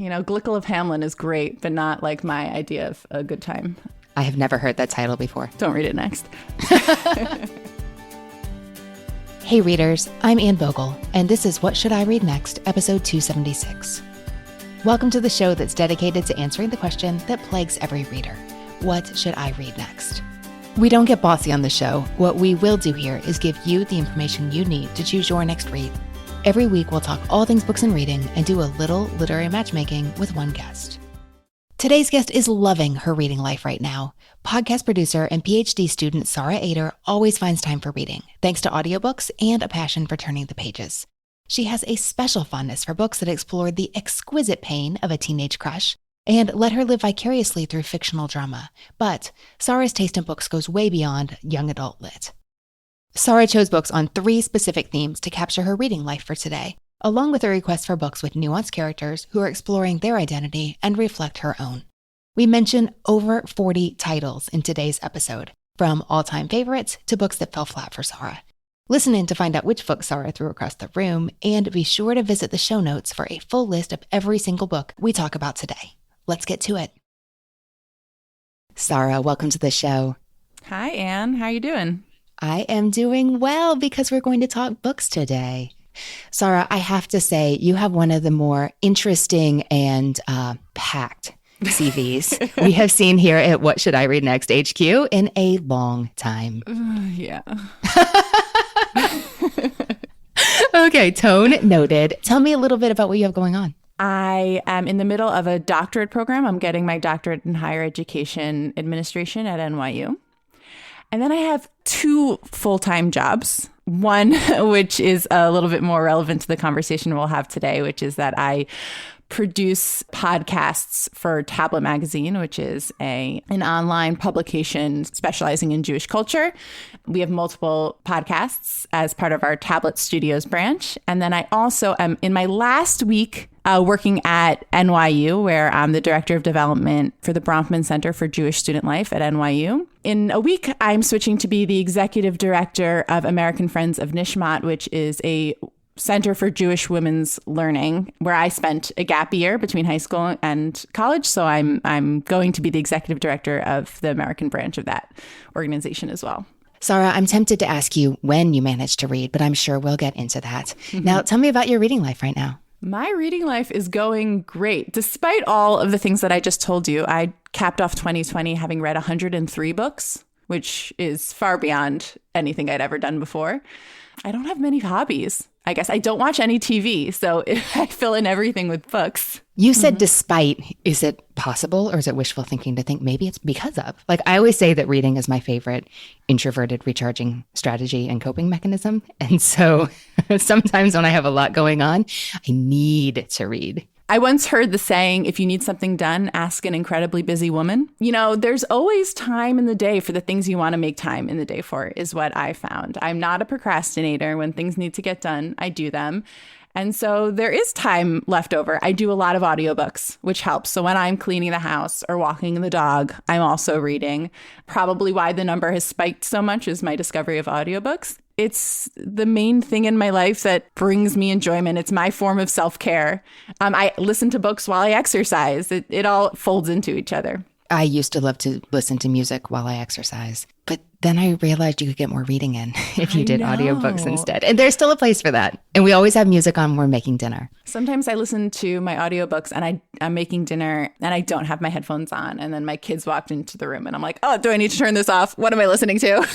Glückel of Hamelin is great, but not like my idea of a good time. I have never heard that title before. Don't read it next. Hey readers, I'm Anne Bogel, and this is What Should I Read Next, episode 276. Welcome to the show that's dedicated to answering the question that plagues every reader. What should I read next? We don't get bossy on the show. What we will do here is give you the information you need to choose your next read. Every week we'll talk all things books and reading and do a little literary matchmaking with one guest. Today's guest is loving her reading life right now. Podcast producer and PhD student Sara Aeder always finds time for reading, thanks to audiobooks and a passion for turning the pages. She has a special fondness for books that explore the exquisite pain of a teenage crush and let her live vicariously through fictional drama. But Sara's taste in books goes way beyond young adult lit. Sara chose books on 3 specific themes to capture her reading life for today, along with a request for books with nuanced characters who are exploring their identity and reflect her own. We mention over 40 titles in today's episode, from all-time favorites to books that fell flat for Sara. Listen in to find out which book Sara threw across the room, and be sure to visit the show notes for a full list of every single book we talk about today. Let's get to it. Sara, welcome to the show. Hi, Anne. How you doing? I am doing well because we're going to talk books today. Sara, I have to say, you have one of the more interesting and packed CVs we have seen here at What Should I Read Next HQ in a long time. Yeah. Okay, tone noted. Tell me a little bit about what you have going on. I am in the middle of a doctorate program. I'm getting my doctorate in higher education administration at NYU. And then I have 2 full-time jobs. One, which is a little bit more relevant to the conversation we'll have today, which is that I produce podcasts for Tablet Magazine, which is an online publication specializing in Jewish culture. We have multiple podcasts as part of our Tablet Studios branch. And then I also am in my last week working at NYU, where I'm the director of development for the Bronfman Center for Jewish Student Life at NYU. In a week, I'm switching to be the executive director of American Friends of Nishmat, which is a Center for Jewish Women's Learning, where I spent a gap year between high school and college. So I'm going to be the executive director of the American branch of that organization as well. Sara, I'm tempted to ask you when you managed to read, but I'm sure we'll get into that. Now, tell me about your reading life right now. My reading life is going great. Despite all of the things that I just told you, I capped off 2020 having read 103 books, which is far beyond anything I'd ever done before. I don't have many hobbies. I guess I don't watch any TV, so I fill in everything with books. You said despite. Is it possible or is it wishful thinking to think maybe it's because of? Like, I always say that reading is my favorite introverted recharging strategy and coping mechanism. And so sometimes when I have a lot going on, I need to read. I once heard the saying, if you need something done, ask an incredibly busy woman. There's always time in the day for the things you want to make time in the day for, is what I found. I'm not a procrastinator. When things need to get done, I do them. And so there is time left over. I do a lot of audiobooks, which helps. So when I'm cleaning the house or walking the dog, I'm also reading. Probably why the number has spiked so much is my discovery of audiobooks. It's the main thing in my life that brings me enjoyment. It's my form of self-care. I listen to books while I exercise. It all folds into each other. I used to love to listen to music while I exercise, but then I realized you could get more reading in if you did audiobooks instead. And there's still a place for that. And we always have music on when we're making dinner. Sometimes I listen to my audiobooks and I'm making dinner and I don't have my headphones on. And then my kids walked into the room and I'm like, oh, do I need to turn this off? What am I listening to?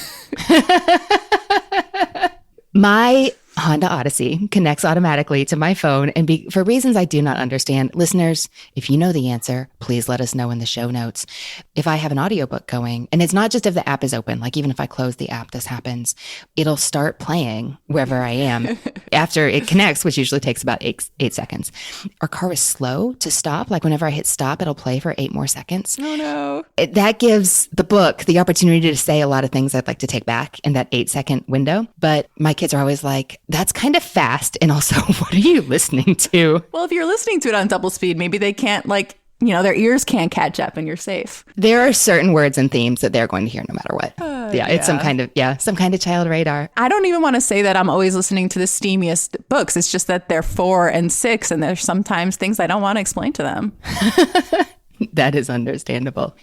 My Honda Odyssey connects automatically to my phone, and for reasons I do not understand, listeners, if you know the answer, please let us know in the show notes. If I have an audiobook going, and it's not just if the app is open, like even if I close the app, this happens, it'll start playing wherever I am after it connects, which usually takes about eight seconds. Our car is slow to stop. Like whenever I hit stop, it'll play for 8 more seconds. Oh no. That gives the book the opportunity to say a lot of things I'd like to take back in that 8-second window. But my kids are always like, that's kind of fast. And also, what are you listening to? Well, if you're listening to it on double speed, maybe they can't their ears can't catch up and you're safe. There are certain words and themes that they're going to hear no matter what. It's some kind of child radar. I don't even want to say that I'm always listening to the steamiest books. It's just that they're 4 and 6 and there's sometimes things I don't want to explain to them. That is understandable.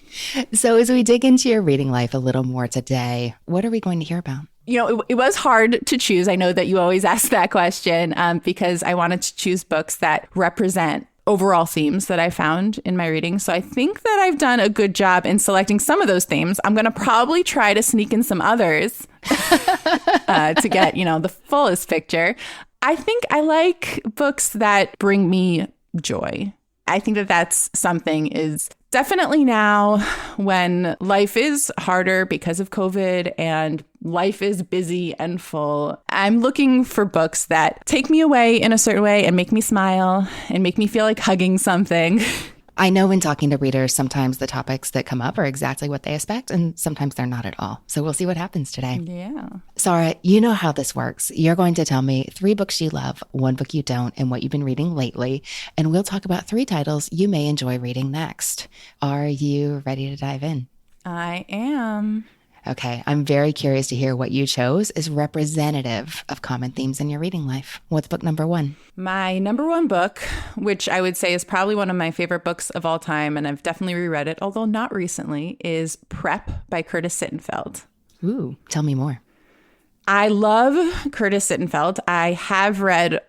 So as we dig into your reading life a little more today, what are we going to hear about? It was hard to choose. I know that you always ask that question because I wanted to choose books that represent overall themes that I found in my reading. So I think that I've done a good job in selecting some of those themes. I'm going to probably try to sneak in some others to get, the fullest picture. I think I like books that bring me joy. I think that that's something is definitely now when life is harder because of COVID and life is busy and full. I'm looking for books that take me away in a certain way and make me smile and make me feel like hugging something. I know when talking to readers, sometimes the topics that come up are exactly what they expect, and sometimes they're not at all. So we'll see what happens today. Yeah. Sara, you know how this works. You're going to tell me 3 books you love, 1 book you don't, and what you've been reading lately. And we'll talk about 3 titles you may enjoy reading next. Are you ready to dive in? I am. Okay, I'm very curious to hear what you chose is representative of common themes in your reading life. What's book number 1? My number 1 book, which I would say is probably one of my favorite books of all time, and I've definitely reread it, although not recently, is Prep by Curtis Sittenfeld. Ooh, tell me more. I love Curtis Sittenfeld. I have read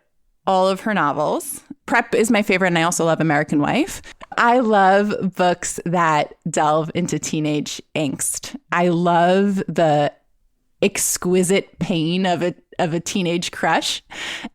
all of her novels. Prep is my favorite, and I also love American Wife. I love books that delve into teenage angst. I love the exquisite pain of a teenage crush.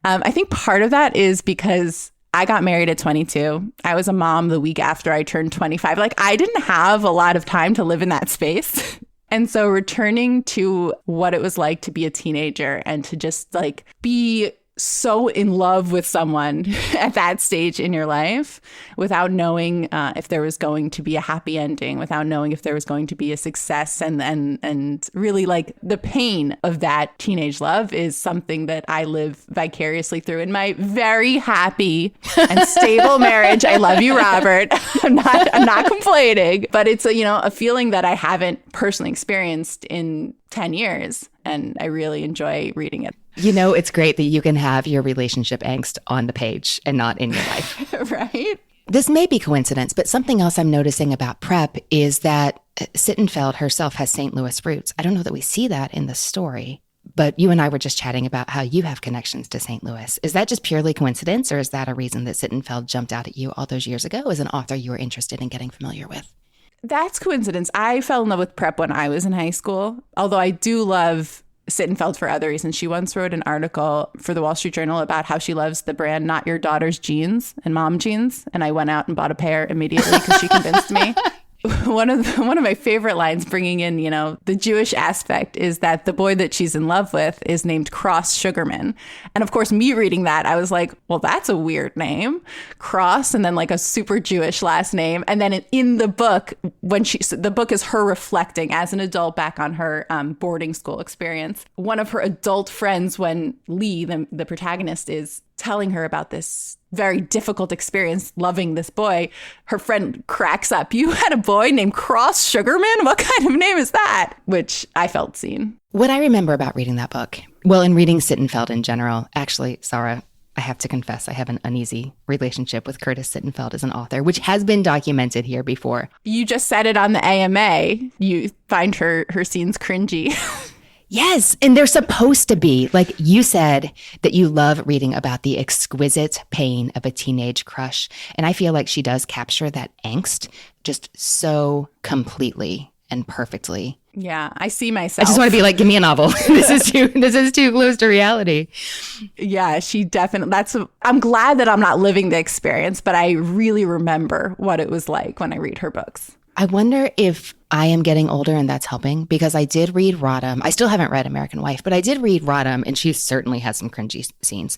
I think part of that is because I got married at 22. I was a mom the week after I turned 25. Like, I didn't have a lot of time to live in that space. And so returning to what it was like to be a teenager and to just like be so in love with someone at that stage in your life without knowing if there was going to be a happy ending, without knowing if there was going to be a success, and really like the pain of that teenage love is something that I live vicariously through in my very happy and stable marriage. I love you, Robert. I'm not complaining, but it's a feeling that I haven't personally experienced in 10 years, and I really enjoy reading it. It's great that you can have your relationship angst on the page and not in your life. Right? This may be coincidence, but something else I'm noticing about Prep is that Sittenfeld herself has St. Louis roots. I don't know that we see that in the story, but you and I were just chatting about how you have connections to St. Louis. Is that just purely coincidence, or is that a reason that Sittenfeld jumped out at you all those years ago as an author you were interested in getting familiar with? That's coincidence. I fell in love with Prep when I was in high school, although I do love Sittenfeld for other reasons. She once wrote an article for the Wall Street Journal about how she loves the brand Not Your Daughter's Jeans and mom jeans. And I went out and bought a pair immediately because she convinced me. One of my favorite lines, bringing in, the Jewish aspect, is that the boy that she's in love with is named Cross Sugarman. And of course, me reading that, I was like, well, that's a weird name. Cross, and then like a super Jewish last name. And then in the book, the book is her reflecting as an adult back on her boarding school experience. One of her adult friends, when Lee, the protagonist, is telling her about this very difficult experience loving this boy, her friend cracks up. You had a boy named Cross Sugarman? What kind of name is that? Which I felt seen. What I remember about reading that book, well, in reading Sittenfeld in general, actually, Sara, I have to confess I have an uneasy relationship with Curtis Sittenfeld as an author, which has been documented here before. You just said it on the AMA. You find her scenes cringy. Yes, and they're supposed to be. Like you said, that you love reading about the exquisite pain of a teenage crush. And I feel like she does capture that angst just so completely and perfectly. Yeah, I see myself. I just want to be like, give me a novel. This is too close to reality. Yeah, she definitely, I'm glad that I'm not living the experience, but I really remember what it was like when I read her books. I wonder if I am getting older and that's helping, because I did read Rodham. I still haven't read American Wife, but I did read Rodham, and she certainly has some cringy scenes.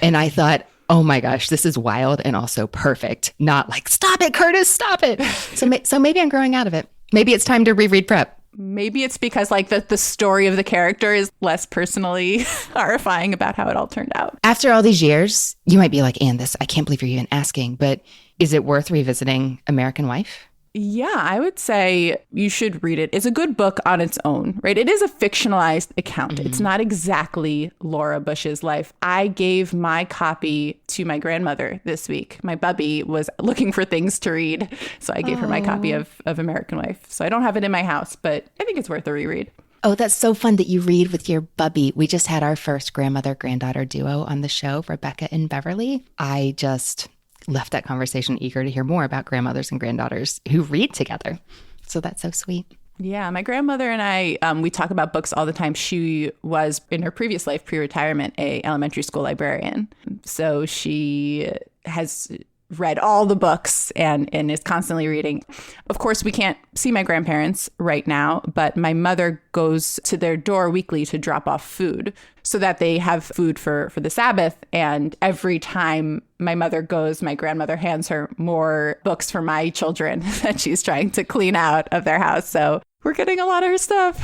And I thought, oh my gosh, this is wild and also perfect. Not like, stop it, Curtis, stop it. So maybe I'm growing out of it. Maybe it's time to reread Prep. Maybe it's because like the story of the character is less personally horrifying about how it all turned out. After all these years, you might be like, Anne, I can't believe you're even asking, but is it worth revisiting American Wife? Yeah, I would say you should read it. It's a good book on its own, right? It is a fictionalized account. Mm-hmm. It's not exactly Laura Bush's life. I gave my copy to my grandmother this week. My bubby was looking for things to read, so I gave her my copy of American Wife. So I don't have it in my house, but I think it's worth a reread. Oh, that's so fun that you read with your bubby. We just had our first grandmother-granddaughter duo on the show, Rebecca and Beverly. I just left that conversation eager to hear more about grandmothers and granddaughters who read together. So that's so sweet. Yeah, my grandmother and I, we talk about books all the time. She was, in her previous life, pre-retirement, a elementary school librarian. So she has read all the books and is constantly reading. Of course, we can't see my grandparents right now, but my mother goes to their door weekly to drop off food so that they have food for the Sabbath. And every time my mother goes, my grandmother hands her more books for my children that she's trying to clean out of their house. So we're getting a lot of her stuff.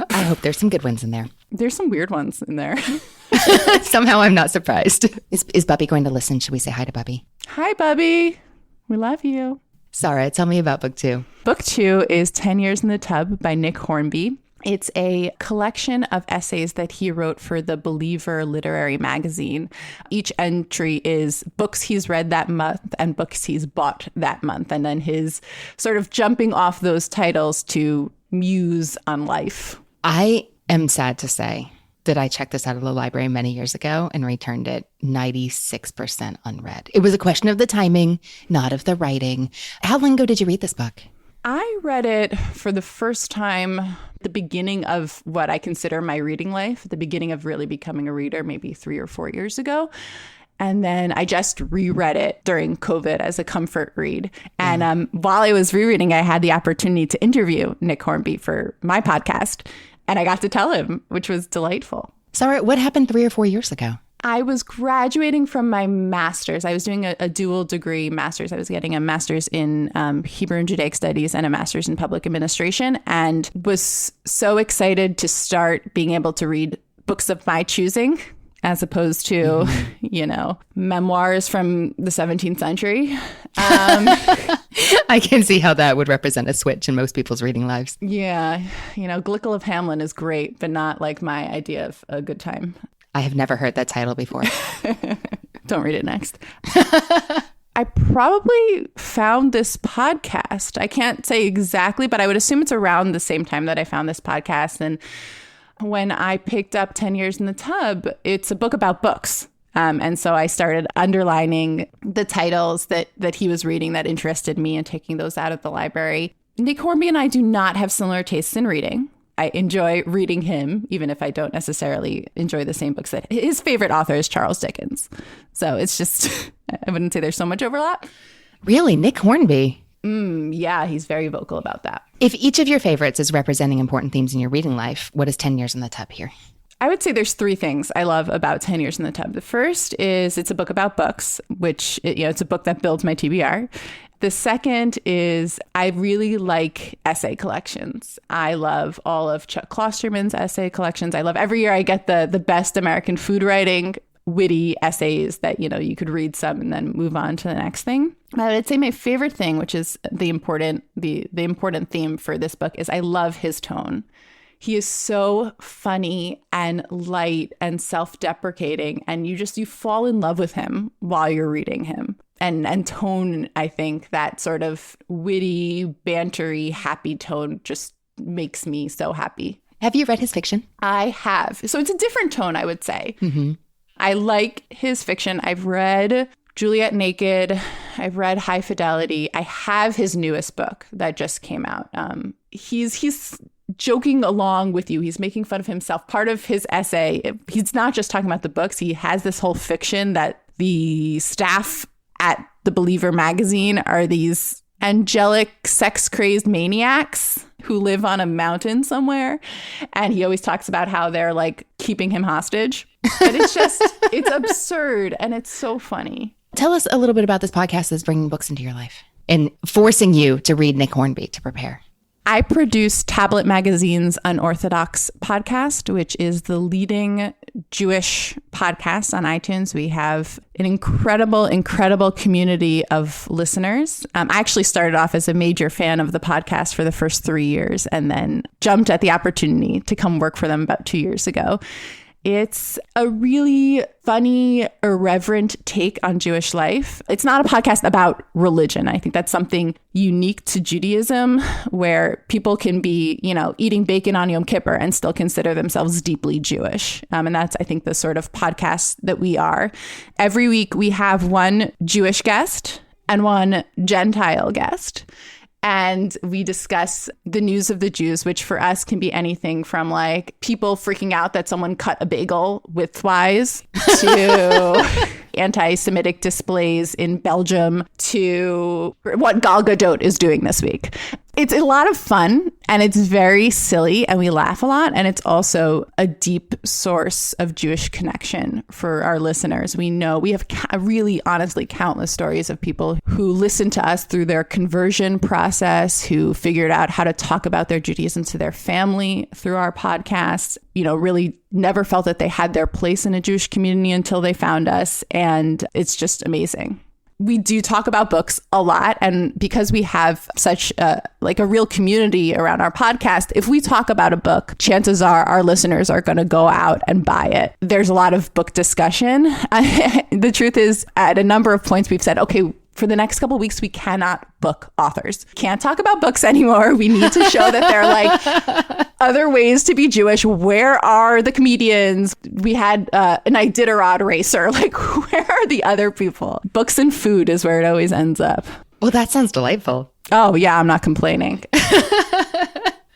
I hope there's some good ones in there. There's some weird ones in there. Somehow I'm not surprised. Is Bubby going to listen? Should we say hi to Bubby? Hi, Bubby. We love you. Sara, tell me about book 2. Book 2 is 10 Years in the Tub by Nick Hornby. It's a collection of essays that he wrote for the Believer literary magazine. Each entry is books he's read that month and books he's bought that month. And then his sort of jumping off those titles to muse on life. I am sad to say that I checked this out of the library many years ago and returned it 96% unread. It was a question of the timing, not of the writing. How long ago did you read this book? I read it for the first time at the beginning of what I consider my reading life, at the beginning of really becoming a reader, maybe 3 or 4 years ago. And then I just reread it during COVID as a comfort read. And while I was rereading, I had the opportunity to interview Nick Hornby for my podcast. And I got to tell him, which was delightful. Sorry, what happened 3 or 4 years ago? I was graduating from my master's. I was doing a dual degree master's. I was getting a master's in Hebrew and Judaic studies and a master's in public administration, and was so excited to start being able to read books of my choosing, as opposed to, memoirs from the 17th century. I can see how that would represent a switch in most people's reading lives. Yeah. Glückel of Hameln is great, but not like my idea of a good time. I have never heard that title before. Don't read it next. I probably found this podcast. I can't say exactly, but I would assume it's around the same time that I found this podcast. And when I picked up 10 Years in the Tub, it's a book about books. And so I started underlining the titles that he was reading that interested me and taking those out of the library. Nick Hornby and I do not have similar tastes in reading. I enjoy reading him, even if I don't necessarily enjoy the same books. That his favorite author is Charles Dickens. So it's just, I wouldn't say there's so much overlap. Really? Nick Hornby? Yeah, he's very vocal about that. If each of your favorites is representing important themes in your reading life, what is 10 Years in the Tub here? I would say there's 3 things I love about 10 Years in the Tub. The first is it's a book about books, which, it's a book that builds my TBR. The second is I really like essay collections. I love all of Chuck Klosterman's essay collections. I love every year I get the best American food writing, witty essays that, you could read some and then move on to the next thing. I would say my favorite thing, which is the important theme for this book, is I love his tone. He is so funny and light and self-deprecating, and you fall in love with him while you're reading him. And tone, I think that sort of witty, bantery, happy tone just makes me so happy. Have you read his fiction? I have. So it's a different tone, I would say. Mm-hmm. I like his fiction. I've read Juliet Naked. I've read High Fidelity. I have his newest book that just came out. He's joking along with you. He's making fun of himself. Part of his essay, he's not just talking about the books. He has this whole fiction that the staff at the Believer magazine are these angelic, sex-crazed maniacs who live on a mountain somewhere. And he always talks about how they're like keeping him hostage. But it's absurd and it's so funny. Tell us a little bit about this podcast that's bringing books into your life and forcing you to read Nick Hornby to prepare. I produce Tablet Magazine's Unorthodox podcast, which is the leading Jewish podcast on iTunes. We have an incredible community of listeners. I actually started off as a major fan of the podcast for the first 3 years and then jumped at the opportunity to come work for them about 2 years ago. It's a really funny, irreverent take on Jewish life. It's not a podcast about religion. I think that's something unique to Judaism, where people can be, eating bacon on Yom Kippur and still consider themselves deeply Jewish. And that's, I think, the sort of podcast that we are. Every week we have one Jewish guest and one Gentile guest. And we discuss the news of the Jews, which for us can be anything from like people freaking out that someone cut a bagel widthwise to anti-Semitic displays in Belgium to what Gal Gadot is doing this week. It's a lot of fun and it's very silly and we laugh a lot. And it's also a deep source of Jewish connection for our listeners. We know we have really honestly countless stories of people who listen to us through their conversion process, who figured out how to talk about their Judaism to their family through our podcast, really never felt that they had their place in a Jewish community until they found us. And it's just amazing. We do talk about books a lot. And because we have such a real community around our podcast, if we talk about a book, chances are our listeners are going to go out and buy it. There's a lot of book discussion. The truth is, at a number of points, we've said, okay, for the next couple of weeks, we cannot book authors. Can't talk about books anymore. We need to show that there are like other ways to be Jewish. Where are the comedians? We had an Iditarod racer. Like, where are the other people? Books and food is where it always ends up. Well, that sounds delightful. Oh, yeah, I'm not complaining.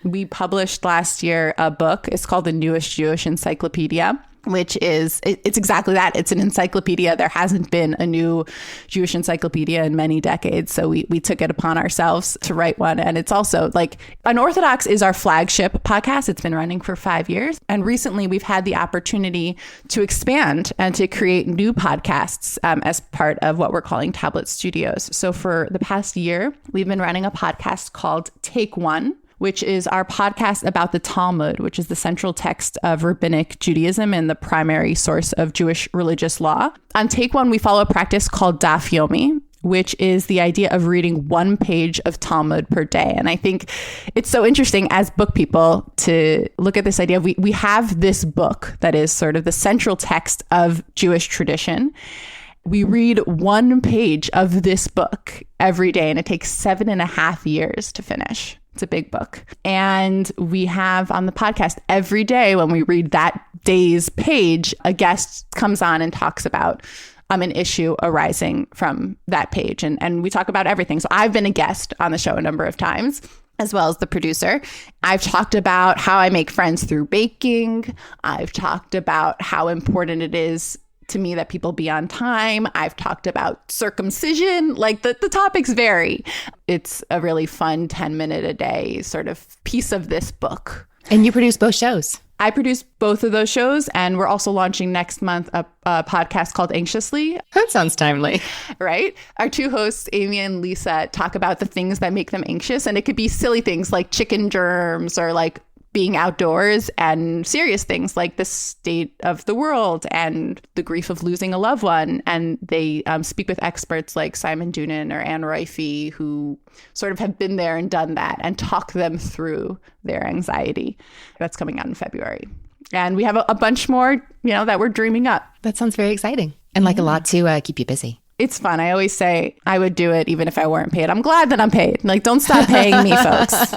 We published last year a book. It's called The Newest Jewish Encyclopedia, which is, it's exactly that. It's an encyclopedia. There hasn't been a new Jewish encyclopedia in many decades. So we took it upon ourselves to write one. And it's also like, Unorthodox is our flagship podcast. It's been running for 5 years. And recently we've had the opportunity to expand and to create new podcasts as part of what we're calling Tablet Studios. So for the past year, we've been running a podcast called Take One, which is our podcast about the Talmud, which is the central text of rabbinic Judaism and the primary source of Jewish religious law. On Take One, we follow a practice called Daf Yomi, which is the idea of reading one page of Talmud per day. And I think it's so interesting as book people to look at this idea. We have this book that is sort of the central text of Jewish tradition. We read one page of this book every day, and it takes 7.5 years to finish. It's a big book. And we have on the podcast every day when we read that day's page, a guest comes on and talks about an issue arising from that page. And we talk about everything. So I've been a guest on the show a number of times, as well as the producer. I've talked about how I make friends through baking. I've talked about how important it is to me that people be on time. I've talked about circumcision. Like the topics vary. It's a really fun 10-minute a day sort of piece of this book. And you produce both shows. I produce both of those shows. And we're also launching next month a podcast called Anxiously. That sounds timely. Right? Our two hosts, Amy and Lisa, talk about the things that make them anxious. And it could be silly things like chicken germs or like being outdoors, and serious things like the state of the world and the grief of losing a loved one. And they speak with experts like Simon Doonan or Anne Roify, who sort of have been there and done that and talk them through their anxiety. That's coming out in February. And we have a bunch more, that we're dreaming up. That sounds very exciting. And like a lot to keep you busy. It's fun. I always say I would do it even if I weren't paid. I'm glad that I'm paid. Like, don't stop paying me, folks.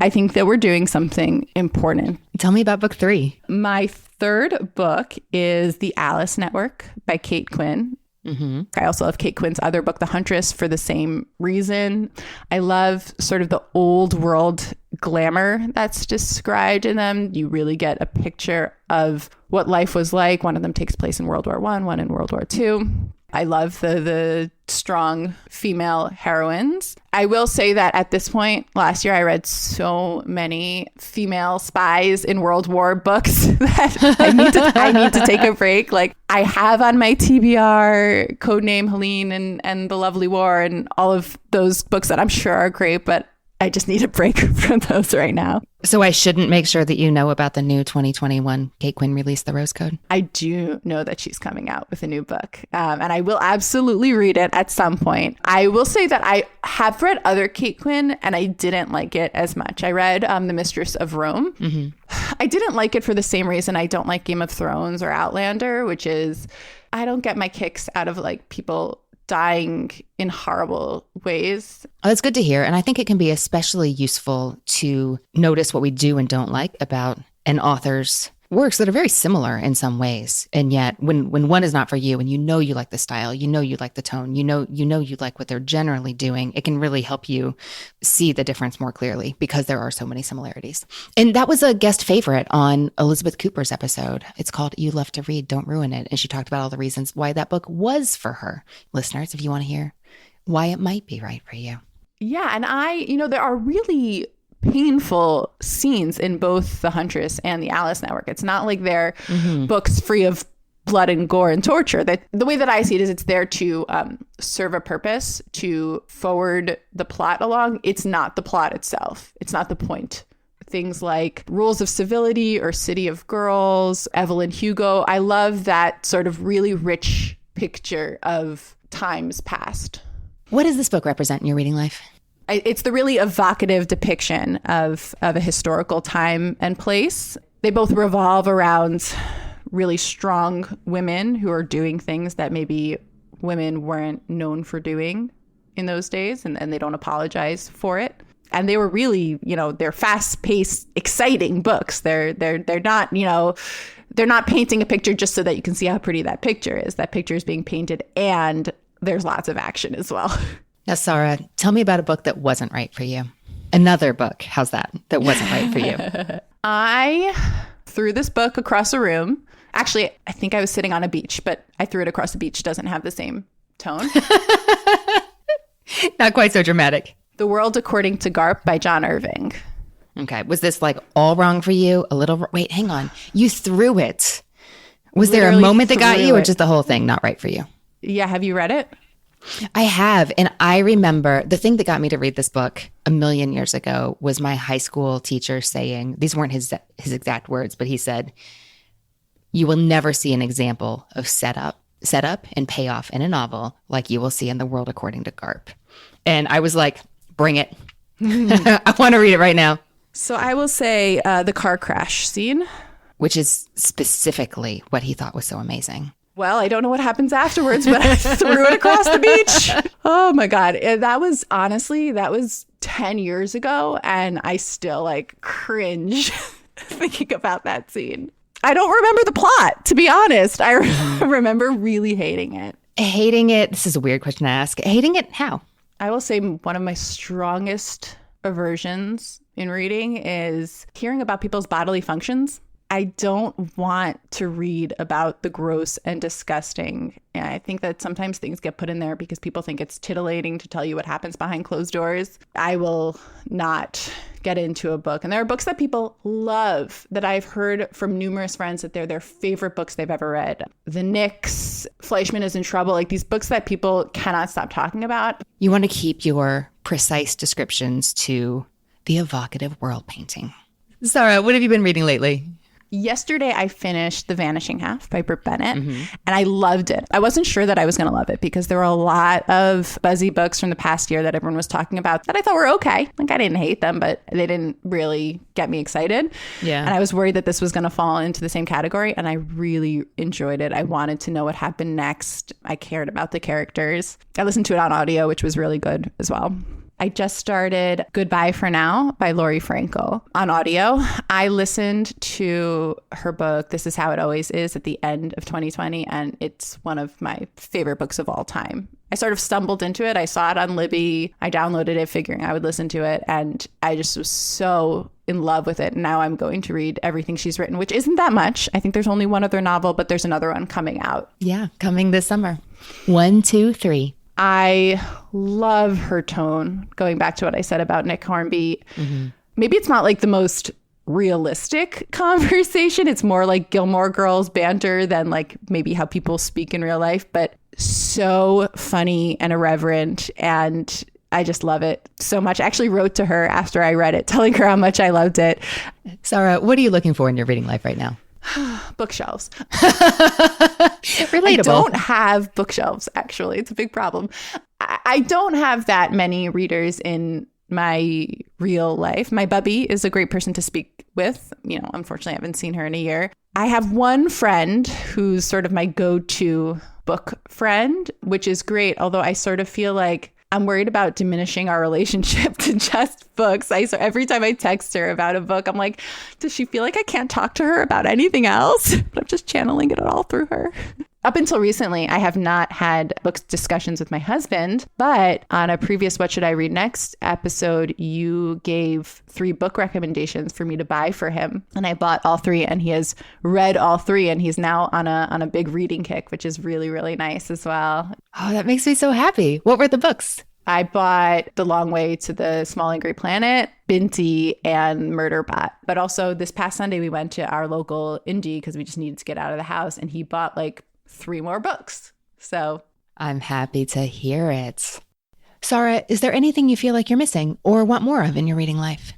I think that we're doing something important. Tell me about book 3. My third book is The Alice Network by Kate Quinn. Mm-hmm. I also love Kate Quinn's other book, The Huntress, for the same reason. I love sort of the old world glamour that's described in them. You really get a picture of what life was like. One of them takes place in World War I, one in World War II. I love the strong female heroines. I will say that at this point, last year, I read so many female spies in World War books that I need to take a break. Like, I have on my TBR Codename Helene and The Lovely War and all of those books that I'm sure are great, but I just need a break from those right now. So I shouldn't make sure that you know about the new 2021 Kate Quinn release, The Rose Code? I do know that she's coming out with a new book, and I will absolutely read it at some point. I will say that I have read other Kate Quinn, and I didn't like it as much. I read The Mistress of Rome. Mm-hmm. I didn't like it for the same reason I don't like Game of Thrones or Outlander, which is I don't get my kicks out of like people dying in horrible ways. Oh, that's good to hear. And I think it can be especially useful to notice what we do and don't like about an author's works that are very similar in some ways. And yet when one is not for you and you know you like the style, you know you like the tone, you know you like what they're generally doing, it can really help you see the difference more clearly because there are so many similarities. And that was a guest favorite on Elizabeth Cooper's episode. It's called You Love to Read, Don't Ruin It. And she talked about all the reasons why that book was for her. Listeners, if you want to hear why it might be right for you. Yeah. And there are really painful scenes in both The Huntress and the Alice Network. It's not like they're books free of blood and gore and torture. That the way that I see it is it's there to serve a purpose, to forward the plot along. It's not the plot itself. It's not the point. Things like Rules of Civility or City of Girls, Evelyn Hugo. I love that sort of really rich picture of times past. What does this book represent in your reading life? It's the really evocative depiction of a historical time and place. They both revolve around really strong women who are doing things that maybe women weren't known for doing in those days, and they don't apologize for it. And they were really, they're fast-paced, exciting books. They're not, they're not painting a picture just so that you can see how pretty that picture is. That picture is being painted, and there's lots of action as well. Now, Sara, tell me about a book that wasn't right for you. Another book, how's that wasn't right for you? I threw this book across a room. Actually, I think I was sitting on a beach, but I threw it across the beach. Doesn't have the same tone. Not quite so dramatic. The World According to Garp by John Irving. Okay. Was this like all wrong for you? Wait, hang on. You threw it. Was there a moment that got you or just the whole thing not right for you? Yeah. Have you read it? I have. And I remember the thing that got me to read this book a million years ago was my high school teacher saying, these weren't his exact words, but he said, you will never see an example of setup and payoff in a novel like you will see in The World According to Garp. And I was like, bring it. I want to read it right now. So I will say the car crash scene. Which is specifically what he thought was so amazing. Well, I don't know what happens afterwards, but I threw it across the beach. Oh my God. That was 10 years ago. And I still cringe thinking about that scene. I don't remember the plot, to be honest. I remember really hating it. Hating it. This is a weird question to ask. Hating it how? I will say one of my strongest aversions in reading is hearing about people's bodily functions. I don't want to read about the gross and disgusting. And I think that sometimes things get put in there because people think it's titillating to tell you what happens behind closed doors. I will not get into a book. And there are books that people love that I've heard from numerous friends that they're their favorite books they've ever read. The Knicks, Fleischman is in Trouble, these books that people cannot stop talking about. You want to keep your precise descriptions to the evocative world painting. Sara, what have you been reading lately? Yesterday, I finished The Vanishing Half by Britt Bennett, and I loved it. I wasn't sure that I was going to love it because there were a lot of buzzy books from the past year that everyone was talking about that I thought were okay. I didn't hate them, but they didn't really get me excited. Yeah. And I was worried that this was going to fall into the same category, and I really enjoyed it. I wanted to know what happened next. I cared about the characters. I listened to it on audio, which was really good as well. I just started Goodbye for Now by Laurie Frankel on audio. I listened to her book, This Is How It Always Is, at the end of 2020, and it's one of my favorite books of all time. I sort of stumbled into it. I saw it on Libby. I downloaded it figuring I would listen to it, and I just was so in love with it. And now I'm going to read everything she's written, which isn't that much. I think there's only one other novel, but there's another one coming out. Yeah, coming this summer. 1, 2, 3. I love her tone, going back to what I said about Nick Hornby. Maybe it's not the most realistic conversation. It's more like Gilmore Girls banter than maybe how people speak in real life, but so funny and irreverent. And I just love it so much. I actually wrote to her after I read it, telling her how much I loved it. Sara, what are you looking for in your reading life right now? Bookshelves. Relatable. I don't have bookshelves, actually. It's a big problem. I don't have that many readers in my real life. My bubby is a great person to speak with. Unfortunately, I haven't seen her in a year. I have one friend who's sort of my go-to book friend, which is great. Although I sort of feel like I'm worried about diminishing our relationship to just books. So every time I text her about a book, I'm like, does she feel like I can't talk to her about anything else? But I'm just channeling it all through her. Up until recently, I have not had book discussions with my husband, but on a previous What Should I Read Next episode, you gave 3 book recommendations for me to buy for him. And I bought all 3, and he has read all 3, and he's now on a big reading kick, which is really, really nice as well. Oh, that makes me so happy. What were the books? I bought The Long Way to the Small and Great Planet, Binti, and Murderbot. But also this past Sunday, we went to our local indie because we just needed to get out of the house, and he bought like 3 more books. So I'm happy to hear it. Sara, is there anything you feel like you're missing or want more of in your reading life?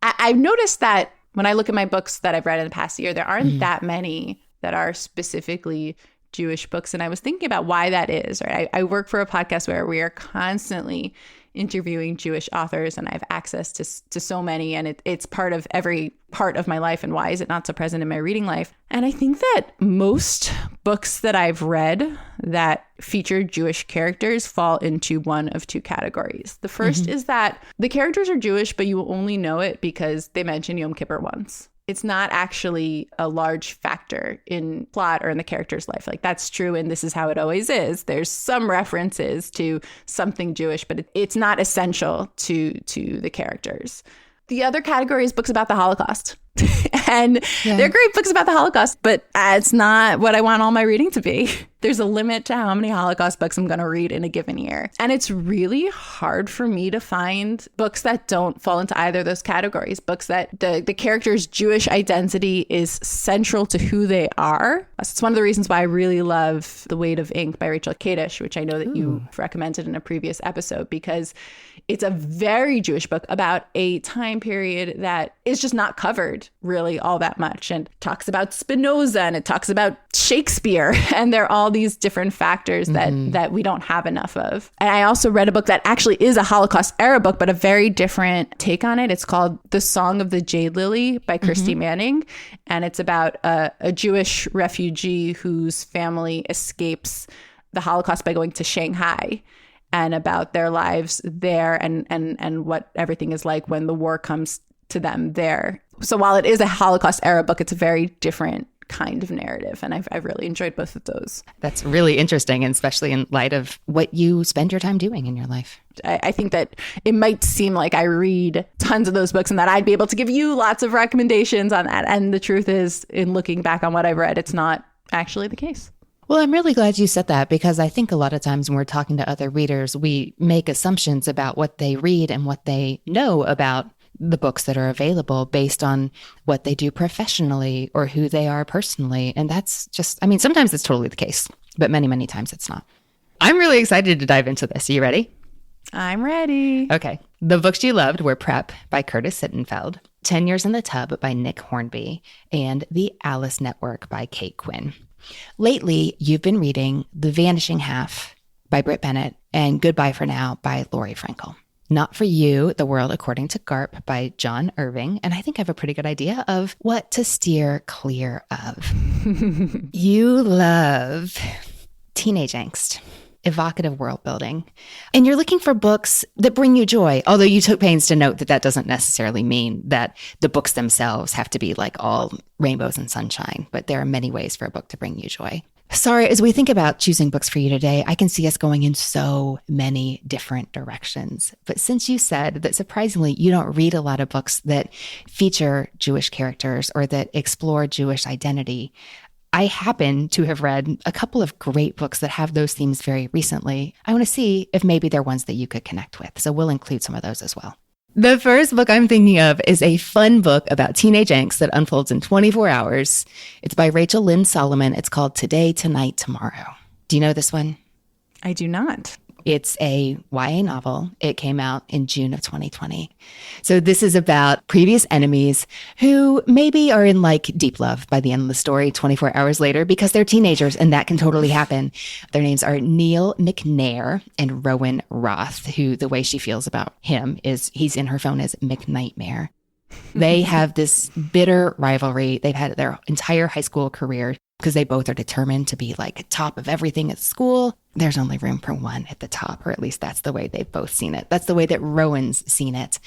I've noticed that when I look at my books that I've read in the past year, there aren't that many that are specifically Jewish books. And I was thinking about why that is, right? I work for a podcast where we are constantly interviewing Jewish authors, and I have access to so many, and it's part of every part of my life. And why is it not so present in my reading life? And I think that most books that I've read that feature Jewish characters fall into one of 2 categories. The first is that the characters are Jewish, but you will only know it because they mention Yom Kippur once. It's not actually a large factor in plot or in the character's life. Like, that's true, and this is how it always is. There's some references to something Jewish, but it's not essential to the characters. The other category is books about the Holocaust. And they're great books about the Holocaust, but it's not what I want all my reading to be. There's a limit to how many Holocaust books I'm going to read in a given year. And it's really hard for me to find books that don't fall into either of those categories. Books that the character's Jewish identity is central to who they are. It's one of the reasons why I really love The Weight of Ink by Rachel Kadish, which I know that you recommended in a previous episode, because it's a very Jewish book about a time period that is just not covered really all that much, and talks about Spinoza, and it talks about Shakespeare, and there are all these different factors that we don't have enough of. And I also read a book that actually is a Holocaust era book, but a very different take on it. It's called The Song of the Jade Lily by Kirsty Manning, and it's about a Jewish refugee whose family escapes the Holocaust by going to Shanghai, and about their lives there and what everything is like when the war comes to them there. So while it is a Holocaust era book, it's a very different kind of narrative. And I've really enjoyed both of those. That's really interesting, and especially in light of what you spend your time doing in your life. I think that it might seem like I read tons of those books and that I'd be able to give you lots of recommendations on that. And the truth is, in looking back on what I've read, it's not actually the case. Well, I'm really glad you said that, because I think a lot of times when we're talking to other readers, we make assumptions about what they read and what they know about the books that are available based on what they do professionally or who they are personally. And that's just, sometimes it's totally the case, but many, many times it's not. I'm really excited to dive into this. Are you ready? I'm ready. Okay. The books you loved were Prep by Curtis Sittenfeld, 10 Years in the Tub by Nick Hornby, and The Alice Network by Kate Quinn. Lately, you've been reading The Vanishing Half by Britt Bennett and Goodbye for Now by Lori Frankel. Not For You, The World According to Garp by John Irving. And I think I have a pretty good idea of what to steer clear of. You love teenage angst, evocative world building, and you're looking for books that bring you joy. Although you took pains to note that doesn't necessarily mean that the books themselves have to be like all rainbows and sunshine, but there are many ways for a book to bring you joy. Sara, as we think about choosing books for you today, I can see us going in so many different directions. But since you said that surprisingly, you don't read a lot of books that feature Jewish characters or that explore Jewish identity, I happen to have read a couple of great books that have those themes very recently. I want to see if maybe they're ones that you could connect with. So we'll include some of those as well. The first book I'm thinking of is a fun book about teenage angst that unfolds in 24 hours. It's by Rachel Lynn Solomon. It's called Today, Tonight, Tomorrow. Do you know this one? I do not. It's a YA novel. It came out in June of 2020. So this is about previous enemies who maybe are in like deep love by the end of the story 24 hours later because they're teenagers and that can totally happen. Their names are Neil McNair and Rowan Roth, who the way she feels about him is he's in her phone as McNightmare. They have this bitter rivalry. They've had their entire high school career because they both are determined to be like top of everything at school. There's only room for one at the top, or at least that's the way they've both seen it. That's the way that Rowan's seen it.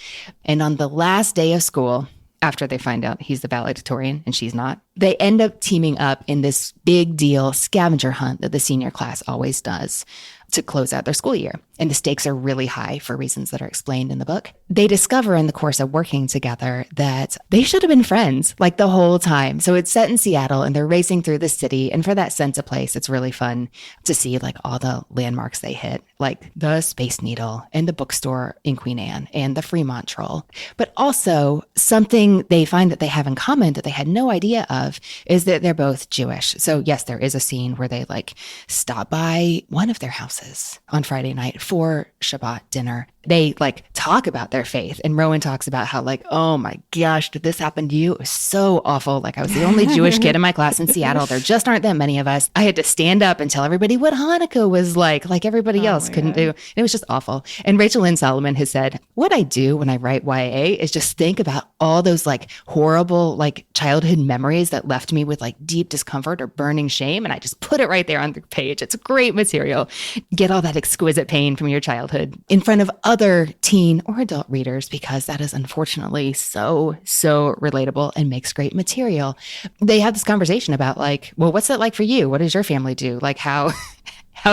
And on the last day of school, after they find out he's the valedictorian and she's not, they end up teaming up in this big deal scavenger hunt that the senior class always does to close out their school year. And the stakes are really high for reasons that are explained in the book. They discover in the course of working together that they should have been friends like the whole time. So it's set in Seattle and they're racing through the city. And for that sense of place, it's really fun to see like all the landmarks they hit, like the Space Needle and the bookstore in Queen Anne and the Fremont Troll. But also something they find that they have in common that they had no idea of is that they're both Jewish. So yes, there is a scene where they like stop by one of their houses on Friday night for Shabbat dinner. They like talk about their faith. And Rowan talks about how like, oh my gosh, did this happen to you? It was so awful. Like I was the only Jewish kid in my class in Seattle. There just aren't that many of us. I had to stand up and tell everybody what Hanukkah was like everybody else couldn't do. It was just awful. And Rachel Lynn Solomon has said, what I do when I write YA is just think about all those like horrible like childhood memories that left me with like deep discomfort or burning shame. And I just put it right there on the page. It's great material. Get all that exquisite pain from your childhood in front of other teen or adult readers, because that is unfortunately so relatable and makes great material. They have this conversation about like, well, what's that like for you? What does your family do? Like how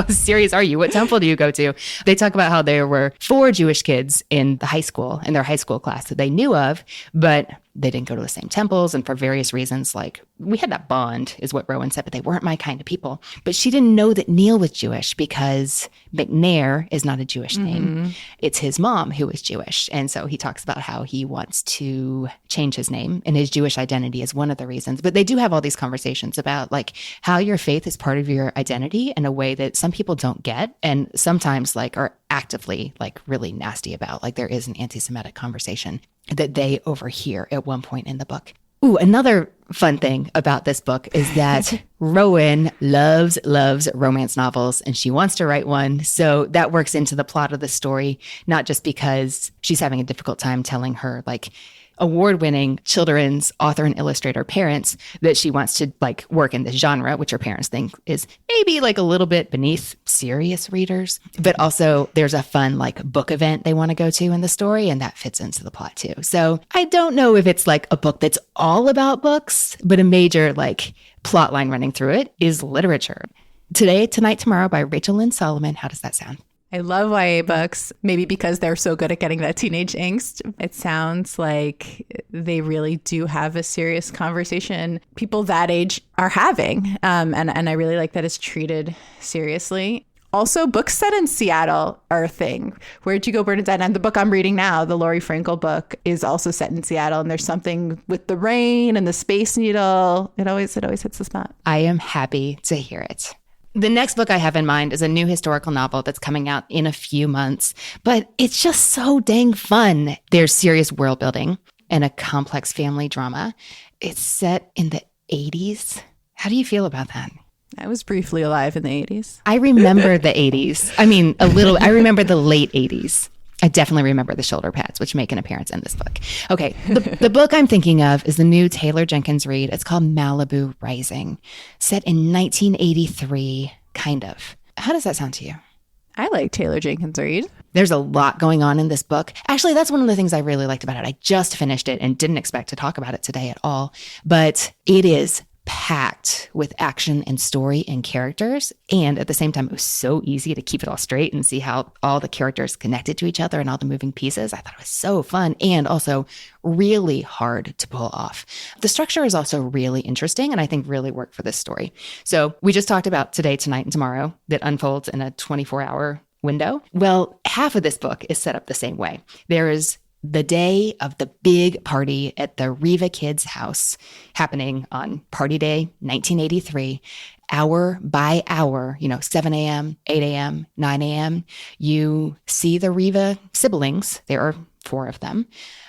serious are you? What temple do you go to? They talk about how there were 4 Jewish kids in their high school class that they knew of, but they didn't go to the same temples. And for various reasons, like we had that bond is what Rowan said, but they weren't my kind of people. But she didn't know that Neil was Jewish because McNair is not a Jewish name. It's his mom who is Jewish. And so he talks about how he wants to change his name and his Jewish identity is one of the reasons. But they do have all these conversations about like how your faith is part of your identity in a way that some people don't get. And sometimes like are actively like really nasty about. Like there is an anti-Semitic conversation that they overhear at one point in the book. Ooh, another fun thing about this book is that Rowan loves romance novels and she wants to write one. So that works into the plot of the story, not just because she's having a difficult time telling her like award-winning children's author and illustrator parents that she wants to like work in this genre, which her parents think is maybe like a little bit beneath serious readers. But also there's a fun like book event they want to go to in the story, and that fits into the plot too. So I don't know if it's like a book that's all about books, but a major like plot line running through it is literature. Today, Tonight, Tomorrow by Rachel Lynn Solomon. How does that sound? I love YA books, maybe because they're so good at getting that teenage angst. It sounds like they really do have a serious conversation people that age are having. And I really like that it's treated seriously. Also, books set in Seattle are a thing. Where'd You Go, Bernadette? And the book I'm reading now, the Laurie Frankel book, is also set in Seattle. And there's something with the rain and the Space Needle. It always hits the spot. I am happy to hear it. The next book I have in mind is a new historical novel that's coming out in a few months, but it's just so dang fun. There's serious world building and a complex family drama. It's set in the 80s. How do you feel about that? I was briefly alive in the 80s. I remember the 80s. I mean, a little. I remember the late 80s. I definitely remember the shoulder pads, which make an appearance in this book. Okay, the book I'm thinking of is the new Taylor Jenkins Reid. It's called Malibu Rising, set in 1983, kind of. How does that sound to you? I like Taylor Jenkins Reid. There's a lot going on in this book. Actually, that's one of the things I really liked about it. I just finished it and didn't expect to talk about it today at all, but it is packed with action and story and characters. And at the same time, it was so easy to keep it all straight and see how all the characters connected to each other and all the moving pieces. I thought it was so fun and also really hard to pull off. The structure is also really interesting and I think really worked for this story. So we just talked about Today, Tonight, and Tomorrow that unfolds in a 24-hour window. Well, half of this book is set up the same way. There is the day of the big party at the Riva kids' house happening on Party Day 1983. hour by hour, 7 a.m., 8 a.m., 9 a.m., you see the Riva siblings, there are 4 of them,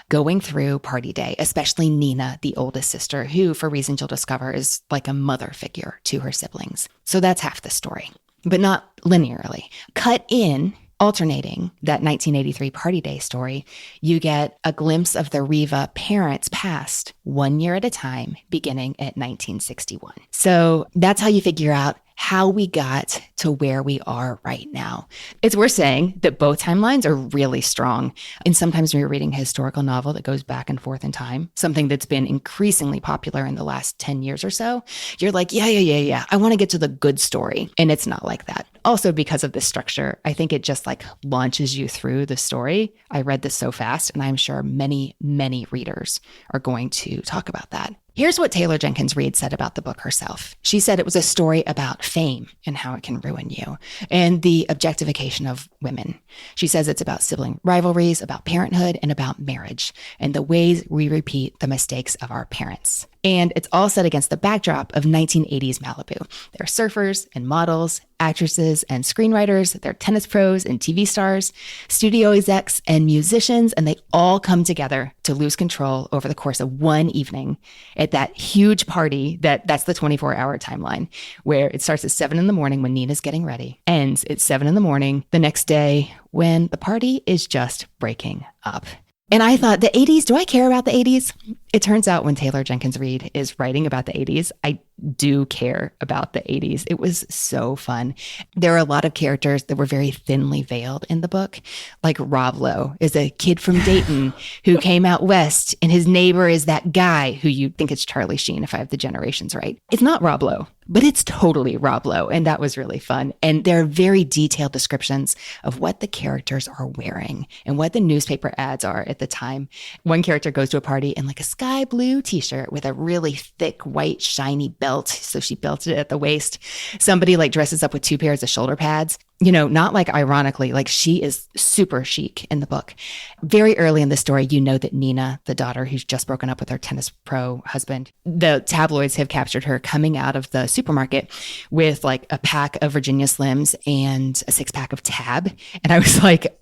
going through party day, especially Nina, the oldest sister, who, for reasons you'll discover, is like a mother figure to her siblings. So that's half the story, but not linearly. Cut in, alternating that 1983 party day story, you get a glimpse of the Riva parents' past 1 year at a time, beginning at 1961. So that's how you figure out how we got to where we are right now. It's worth saying that both timelines are really strong. And sometimes when you're reading a historical novel that goes back and forth in time, something that's been increasingly popular in the last 10 years or so, you're like, yeah. I want to get to the good story. And it's not like that. Also, because of this structure, I think it just like launches you through the story. I read this so fast, and I'm sure many, many readers are going to talk about that. Here's what Taylor Jenkins Reid said about the book herself. She said it was a story about fame and how it can ruin you, and the objectification of women. She says it's about sibling rivalries, about parenthood, and about marriage, and the ways we repeat the mistakes of our parents. And it's all set against the backdrop of 1980s Malibu. There are surfers and models, actresses and screenwriters, they're tennis pros and TV stars, studio execs and musicians, and they all come together to lose control over the course of one evening at that huge party that's the 24-hour timeline, where it starts at 7 in the morning when Nina's getting ready, ends at 7 in the morning the next day when the party is just breaking up. And I thought, the 80s, do I care about the 80s? It turns out when Taylor Jenkins Reid is writing about the 80s, I do care about the 80s. It was so fun. There are a lot of characters that were very thinly veiled in the book. Like Rob Lowe is a kid from Dayton who came out west, and his neighbor is that guy who you think it's Charlie Sheen, if I have the generations right. It's not Rob Lowe, but it's totally Rob Lowe, and that was really fun. And there are very detailed descriptions of what the characters are wearing and what the newspaper ads are at the time. One character goes to a party in like a sky blue t-shirt with a really thick, white, shiny belt. So she belted it at the waist. Somebody like dresses up with 2 pairs of shoulder pads. Not like ironically, like she is super chic in the book. Very early in the story, you know that Nina, the daughter who's just broken up with her tennis pro husband, the tabloids have captured her coming out of the supermarket with like a pack of Virginia Slims and a 6-pack of Tab. And I was like,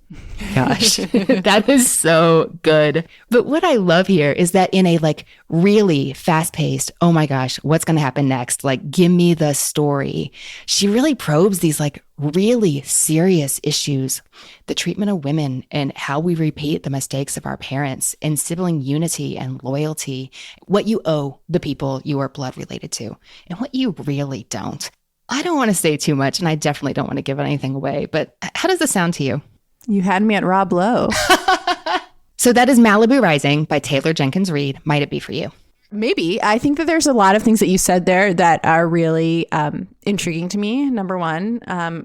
gosh, that is so good. But what I love here is that in a like really fast-paced, oh my gosh, what's going to happen next? Like, give me the story. She really probes these like really serious issues, the treatment of women and how we repeat the mistakes of our parents, and sibling unity and loyalty, what you owe the people you are blood related to and what you really don't. I don't want to say too much, and I definitely don't want to give anything away, but how does this sound to you? You had me at Rob Lowe. So that is Malibu Rising by Taylor Jenkins Reid. Might it be for you? Maybe. I think that there's a lot of things that you said there that are really intriguing to me. Number one,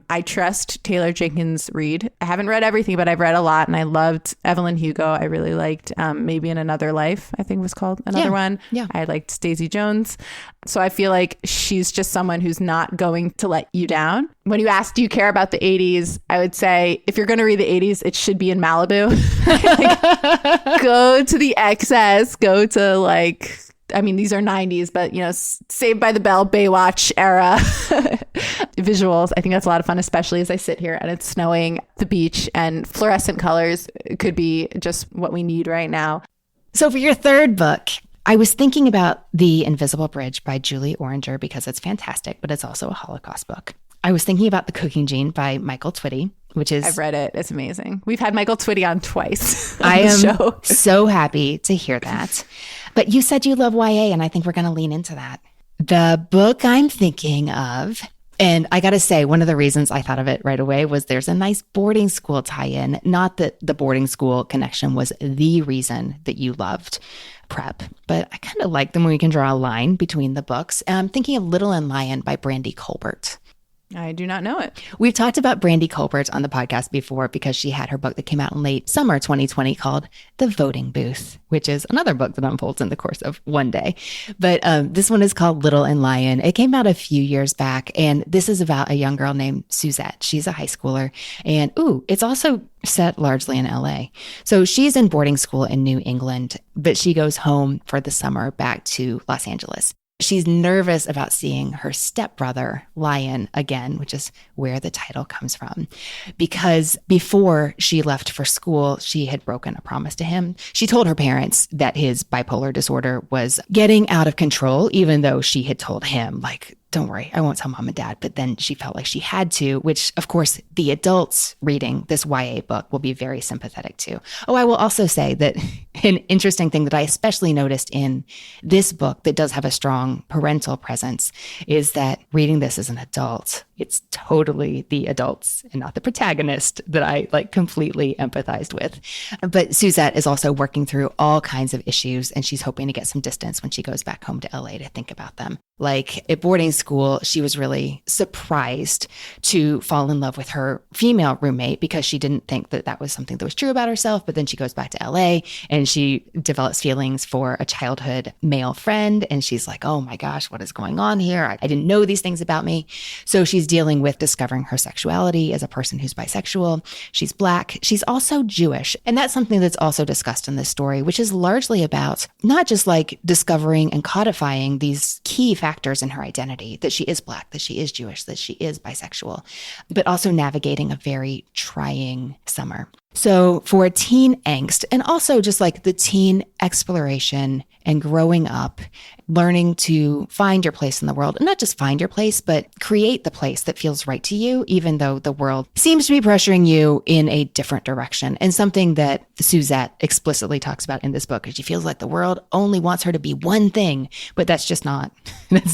I trust Taylor Jenkins Reid. I haven't read everything, but I've read a lot, and I loved Evelyn Hugo. I really liked Maybe in Another Life, I think was called another one. Yeah. I liked Daisy Jones. So I feel like she's just someone who's not going to let you down. When you ask, do you care about the 80s? I would say, if you're going to read the 80s, it should be in Malibu. Like, go to the excess, go to like, I mean, these are 90s, but, Saved by the Bell, Baywatch era visuals. I think that's a lot of fun, especially as I sit here and it's snowing, the beach, and fluorescent colors could be just what we need right now. So for your third book, I was thinking about The Invisible Bridge by Julie Oranger because it's fantastic, but it's also a Holocaust book. I was thinking about The Cooking Gene by Michael Twitty, which is... I've read it. It's amazing. We've had Michael Twitty on twice on I am show. So happy to hear that. But you said you love YA, and I think we're going to lean into that. The book I'm thinking of, and I got to say, one of the reasons I thought of it right away was there's a nice boarding school tie-in. Not that the boarding school connection was the reason that you loved prep, but I kind of like them when we can draw a line between the books. And I'm thinking of Little and Lion by Brandy Colbert. I do not know it. We've talked about Brandy Colbert on the podcast before because she had her book that came out in late summer 2020 called The Voting Booth, which is another book that unfolds in the course of one day. But this one is called Little and Lion. It came out a few years back, and this is about a young girl named Suzette. She's a high schooler, and it's also set largely in LA. So she's in boarding school in New England, but she goes home for the summer back to Los Angeles. She's nervous about seeing her stepbrother, Lion, again, which is where the title comes from. Because before she left for school, she had broken a promise to him. She told her parents that his bipolar disorder was getting out of control, even though she had told him, like, don't worry, I won't tell mom and dad. But then she felt like she had to, which, of course, the adults reading this YA book will be very sympathetic to. Oh, I will also say that an interesting thing that I especially noticed in this book that does have a strong parental presence is that reading this as an adult, it's totally the adults and not the protagonist that I completely empathized with. But Suzette is also working through all kinds of issues, and she's hoping to get some distance when she goes back home to LA to think about them. Like at boarding school, she was really surprised to fall in love with her female roommate because she didn't think that that was something that was true about herself. But then she goes back to LA and she develops feelings for a childhood male friend. And she's like, oh my gosh, what is going on here? I didn't know these things about me. So she's dealing with discovering her sexuality as a person who's bisexual. She's Black. She's also Jewish. And that's something that's also discussed in this story, which is largely about not just discovering and codifying these key factors in her identity, that she is Black, that she is Jewish, that she is bisexual, but also navigating a very trying summer. So for teen angst, and also just the teen exploration and growing up, learning to find your place in the world, and not just find your place, but create the place that feels right to you, even though the world seems to be pressuring you in a different direction. And something that Suzette explicitly talks about in this book is she feels like the world only wants her to be one thing, but that's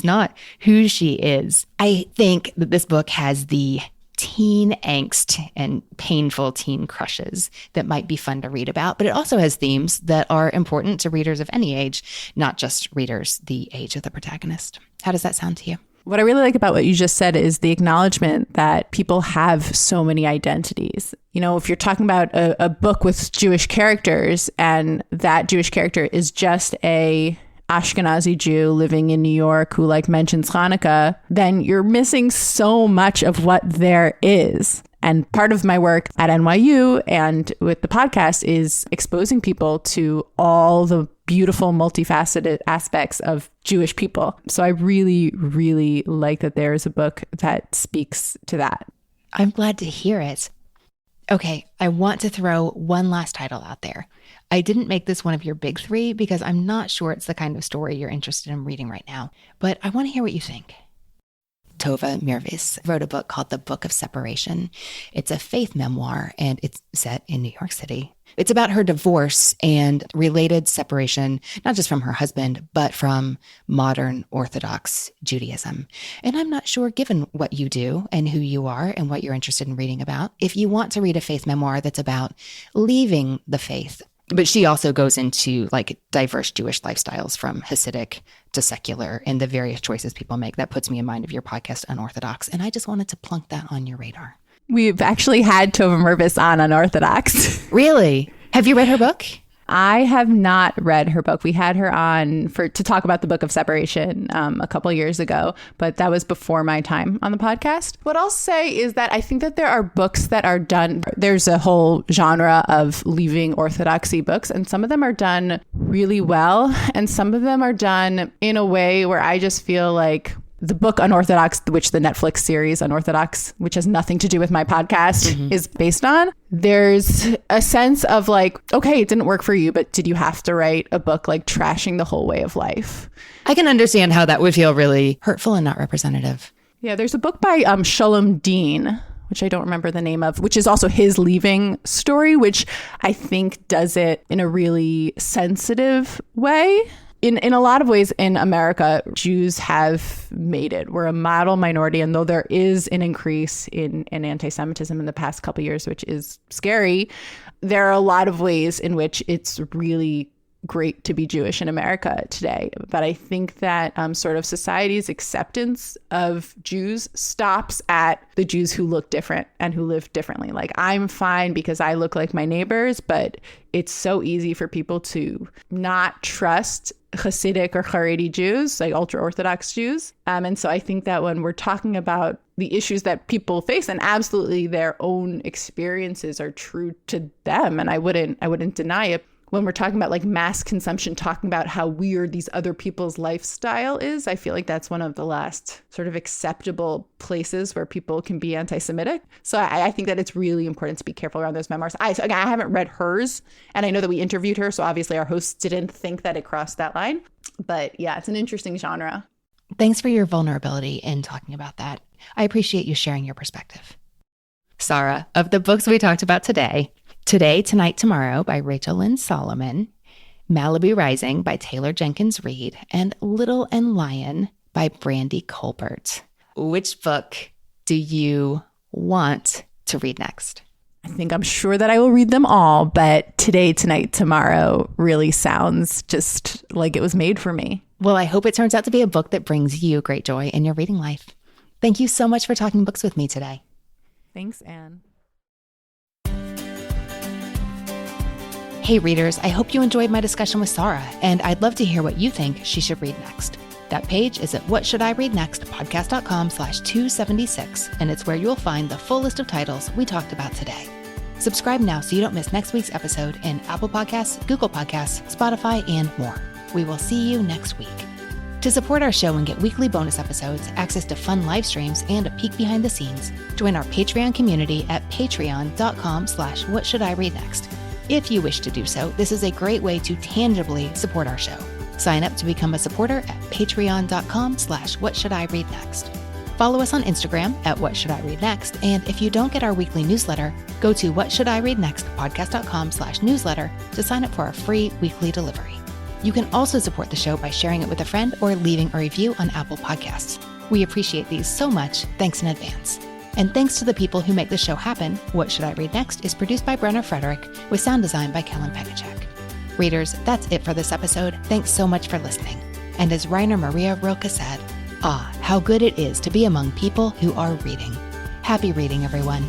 not who she is. I think that this book has the teen angst and painful teen crushes that might be fun to read about, but it also has themes that are important to readers of any age, not just readers the age of the protagonist. How does that sound to you? What I really like about what you just said is the acknowledgement that people have so many identities. You know, if you're talking about a book with Jewish characters and that Jewish character is just a Ashkenazi Jew living in New York who mentions Hanukkah, then you're missing so much of what there is. And part of my work at NYU and with the podcast is exposing people to all the beautiful, multifaceted aspects of Jewish people. So I really, really like that there is a book that speaks to that. I'm glad to hear it. Okay, I want to throw one last title out there. I didn't make this one of your big three because I'm not sure it's the kind of story you're interested in reading right now, but I want to hear what you think. Tova Mirvis wrote a book called The Book of Separation. It's a faith memoir, and it's set in New York City. It's about her divorce and related separation, not just from her husband, but from modern Orthodox Judaism. And I'm not sure, given what you do and who you are and what you're interested in reading about, if you want to read a faith memoir that's about leaving the faith. But she also goes into diverse Jewish lifestyles from Hasidic to secular and the various choices people make. That puts me in mind of your podcast, Unorthodox. And I just wanted to plunk that on your radar. We've actually had Tova Mirvis on Unorthodox. Really? Have you read her book? I have not read her book. We had her on to talk about the Book of Separation a couple years ago, but that was before my time on the podcast. What I'll say is that I think that there are books that are done. There's a whole genre of leaving orthodoxy books, and some of them are done really well, and some of them are done in a way where I just feel like the book Unorthodox, which the Netflix series Unorthodox, which has nothing to do with my podcast, is based on. There's a sense of okay, it didn't work for you, but did you have to write a book trashing the whole way of life? I can understand how that would feel really hurtful and not representative. Yeah, there's a book by Shalom Dean, which I don't remember the name of, which is also his leaving story, which I think does it in a really sensitive way. In a lot of ways in America, Jews have made it. We're a model minority. And though there is an increase in anti-Semitism in the past couple of years, which is scary, there are a lot of ways in which it's really great to be Jewish in America today. But I think that sort of society's acceptance of Jews stops at the Jews who look different and who live differently. I'm fine because I look like my neighbors, but it's so easy for people to not trust Hasidic or Haredi Jews, ultra-Orthodox Jews. And so I think that when we're talking about the issues that people face, and absolutely their own experiences are true to them, and I wouldn't deny it, when we're talking about like mass consumption, talking about how weird these other people's lifestyle is, I feel like that's one of the last sort of acceptable places where people can be anti-Semitic. So I think that it's really important to be careful around those memoirs. I haven't read hers, and I know that we interviewed her, so obviously our hosts didn't think that it crossed that line. But yeah, it's an interesting genre. Thanks for your vulnerability in talking about that. I appreciate you sharing your perspective. Sara, of the books we talked about today, Today, Tonight, Tomorrow by Rachel Lynn Solomon, Malibu Rising by Taylor Jenkins Reid, and Little and Lion by Brandy Colbert. Which book do you want to read next? I think I'm sure that I will read them all, but Today, Tonight, Tomorrow really sounds just like it was made for me. Well, I hope it turns out to be a book that brings you great joy in your reading life. Thank you so much for talking books with me today. Thanks, Anne. Hey readers, I hope you enjoyed my discussion with Sara, and I'd love to hear what you think she should read next. That page is at whatshouldireadnextpodcast.com/276, and it's where you'll find the full list of titles we talked about today. Subscribe now so you don't miss next week's episode in Apple Podcasts, Google Podcasts, Spotify, and more. We will see you next week. To support our show and get weekly bonus episodes, access to fun live streams, and a peek behind the scenes, join our Patreon community at patreon.com/whatshouldireadnext. If you wish to do so, this is a great way to tangibly support our show. Sign up to become a supporter at patreon.com/whatshouldireadnext. Follow us on Instagram at whatshouldireadnext, and if you don't get our weekly newsletter, go to whatshouldireadnextpodcast.com/newsletter to sign up for our free weekly delivery. You can also support the show by sharing it with a friend or leaving a review on Apple Podcasts. We appreciate these so much. Thanks in advance. And thanks to the people who make the show happen, What Should I Read Next is produced by Brenna Frederick with sound design by Kellen Pekacek. Readers, that's it for this episode. Thanks so much for listening. And as Rainer Maria Rilke said, how good it is to be among people who are reading. Happy reading, everyone.